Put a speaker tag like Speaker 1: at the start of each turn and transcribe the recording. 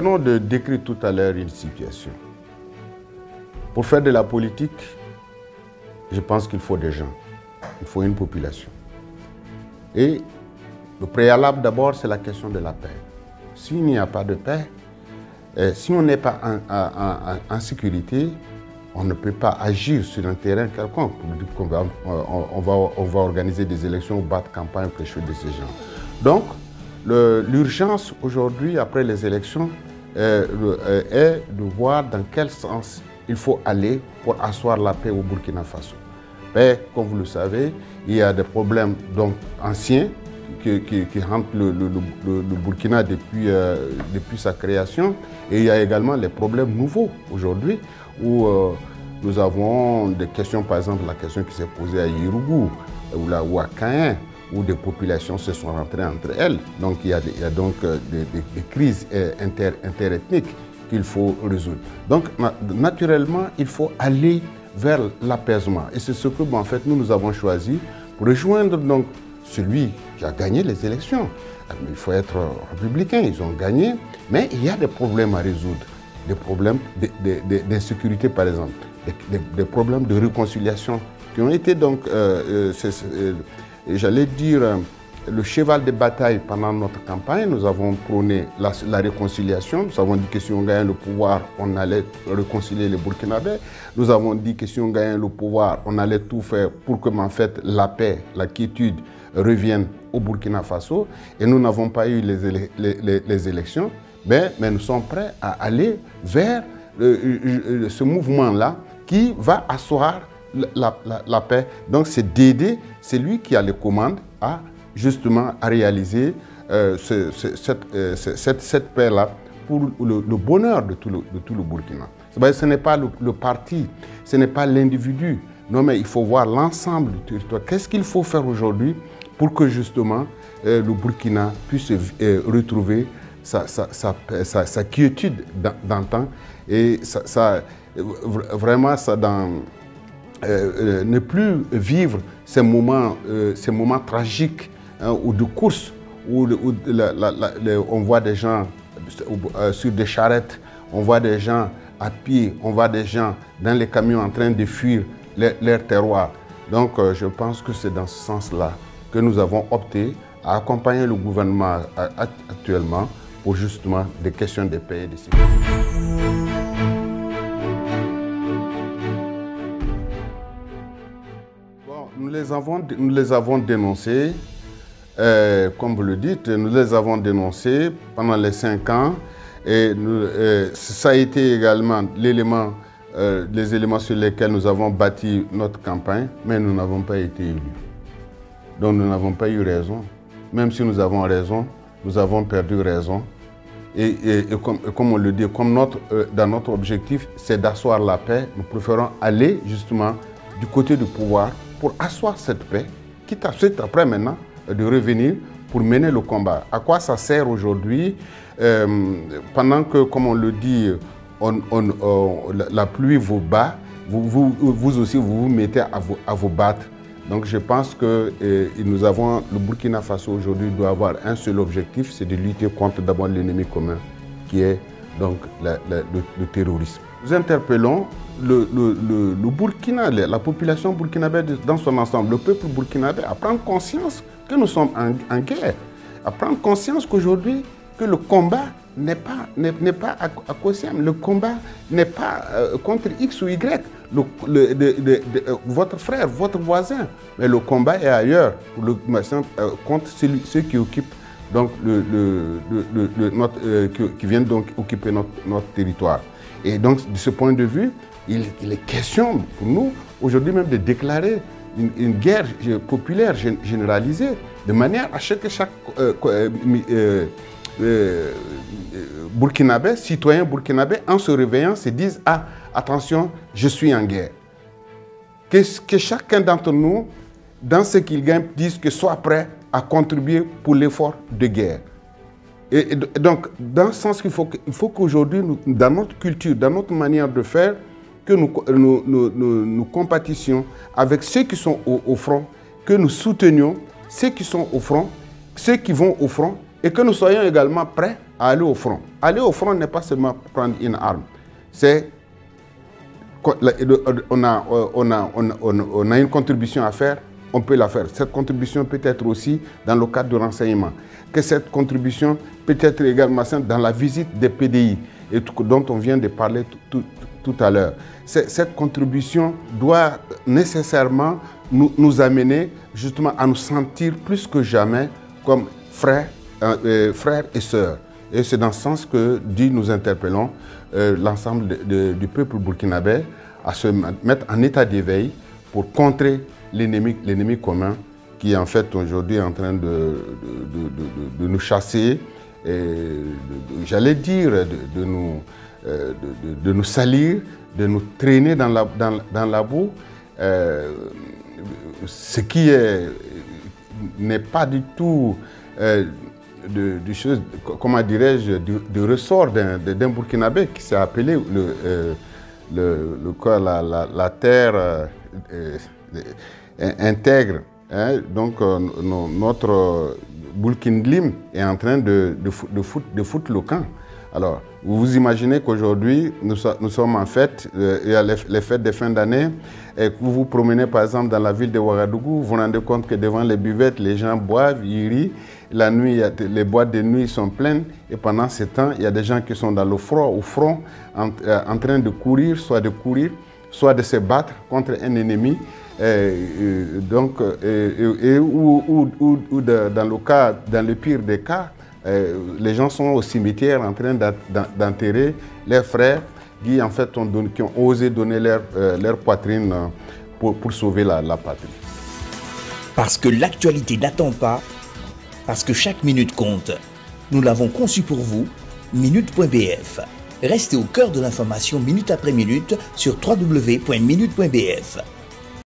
Speaker 1: venons de décrire tout à l'heure une situation. Pour faire de la politique, je pense qu'il faut des gens, il faut une population. Et le préalable d'abord, c'est la question de la paix. S'il n'y a pas de paix, si on n'est pas en sécurité, on ne peut pas agir sur un terrain quelconque. On va organiser des élections ou battre campagne ou quelque chose de ce genre. Donc, l'urgence aujourd'hui, après les élections, est de voir dans quel sens il faut aller pour asseoir la paix au Burkina Faso. Mais, comme vous le savez, il y a des problèmes donc, anciens qui hantent le Burkina depuis sa création. Et il y a également les problèmes nouveaux aujourd'hui où nous avons des questions, par exemple la question qui s'est posée à Yirougou ou à Caen, où des populations se sont rentrées entre elles. Donc il y a donc des crises interethniques qu'il faut résoudre. Donc naturellement, il faut aller vers l'apaisement. Et c'est ce que en fait, nous avons choisi pour rejoindre donc celui qui a gagné les élections. Il faut être républicain, ils ont gagné, mais il y a des problèmes à résoudre. Des problèmes d'insécurité par exemple, des problèmes de réconciliation qui ont été donc, j'allais dire, le cheval de bataille pendant notre campagne. Nous avons prôné la réconciliation. Nous avons dit que si on gagnait le pouvoir, on allait réconcilier les Burkinabés. Nous avons dit que si on gagnait le pouvoir, on allait tout faire pour que en fait, la paix, la quiétude reviennent au Burkina Faso. Et nous n'avons pas eu les élections, mais nous sommes prêts à aller vers ce mouvement-là qui va asseoir la paix. Donc c'est d'aider celui qui a les commandes justement à réaliser cette paix-là pour le bonheur de tout le Burkina. Ce n'est pas le parti, ce n'est pas l'individu. Non, mais il faut voir l'ensemble du territoire. Qu'est-ce qu'il faut faire aujourd'hui pour que justement le Burkina puisse retrouver sa quiétude d'antan et vraiment ne plus vivre ces moments tragiques ou de course où on voit des gens sur des charrettes, on voit des gens à pied, on voit des gens dans les camions en train de fuir leur terroir. Donc je pense que c'est dans ce sens-là que nous avons opté à accompagner le gouvernement actuellement pour justement des questions de paix et de sécurité. Bon, nous les avons dénoncés, comme vous le dites, nous les avons dénoncés pendant les 5 ans et ça a été également les éléments sur lesquels nous avons bâti notre campagne, mais nous n'avons pas été élus. Donc nous n'avons pas eu raison. Même si nous avons raison, nous avons perdu raison. Et comme on le dit, dans notre objectif, c'est d'asseoir la paix, nous préférons aller justement du côté du pouvoir pour asseoir cette paix, quitte à après maintenant de revenir pour mener le combat. À quoi ça sert aujourd'hui pendant que, comme on le dit, la pluie vous bat, vous aussi vous mettez à vous battre. Donc je pense que le Burkina Faso aujourd'hui doit avoir un seul objectif, c'est de lutter contre d'abord l'ennemi commun, qui est donc le terrorisme. Nous interpellons le Burkina, la population burkinabé dans son ensemble, le peuple burkinabé, à prendre conscience que nous sommes en guerre, à prendre conscience qu'aujourd'hui, que le combat n'est pas à Kossiam, le combat n'est pas contre X ou Y, votre frère, votre voisin, mais le combat est ailleurs, contre ceux qui occupent donc qui viennent donc occuper notre territoire. Et donc de ce point de vue, il est question pour nous aujourd'hui même de déclarer une guerre populaire généralisée, de manière à ce que chaque Burkinabé, citoyen burkinabé, en se réveillant, se disent « Ah, attention, je suis en guerre ». Que chacun d'entre nous, dans ce qu'il gagne, dise que soit prêt à contribuer pour l'effort de guerre. Et donc, dans ce sens qu'il faut qu'aujourd'hui, dans notre culture, dans notre manière de faire, que nous compatissions avec ceux qui sont au front, que nous soutenions ceux qui sont au front, ceux qui vont au front, et que nous soyons également prêts à aller au front. Aller au front n'est pas seulement prendre une arme, c'est on a une contribution à faire, on peut la faire. Cette contribution peut être aussi dans le cadre du renseignement. Que cette contribution peut être également dans la visite des PDI, dont on vient de parler tout à l'heure. Cette contribution doit nécessairement nous amener justement à nous sentir plus que jamais comme frères et sœurs. Et c'est dans ce sens que nous interpellons l'ensemble du peuple burkinabé à se mettre en état d'éveil pour contrer l'ennemi commun qui est en fait aujourd'hui en train de nous chasser, j'allais dire de nous salir, de nous traîner dans la boue, ce qui n'est pas du tout comment dirais-je, du ressort d'un Burkinabé qui s'est appelé la terre intègre. Hein? Donc notre Burkindlim est en train de foutre le camp. Alors, vous imaginez qu'aujourd'hui, nous sommes en fête, il y a les fêtes de fin d'année, et que vous vous promenez par exemple dans la ville de Ouagadougou, vous vous rendez compte que devant les buvettes, les gens boivent, ils rient, la nuit, les boîtes de nuit sont pleines, et pendant ce temps, il y a des gens qui sont dans le froid, au front, en train de courir, soit de se battre contre un ennemi, dans le pire des cas, les gens sont au cimetière en train d'enterrer leurs frères qui en fait qui ont osé donner leur poitrine pour sauver la patrie.
Speaker 2: Parce que l'actualité n'attend pas, parce que chaque minute compte. Nous l'avons conçu pour vous, minute.bf. Restez au cœur de l'information minute après minute sur www.minute.bf.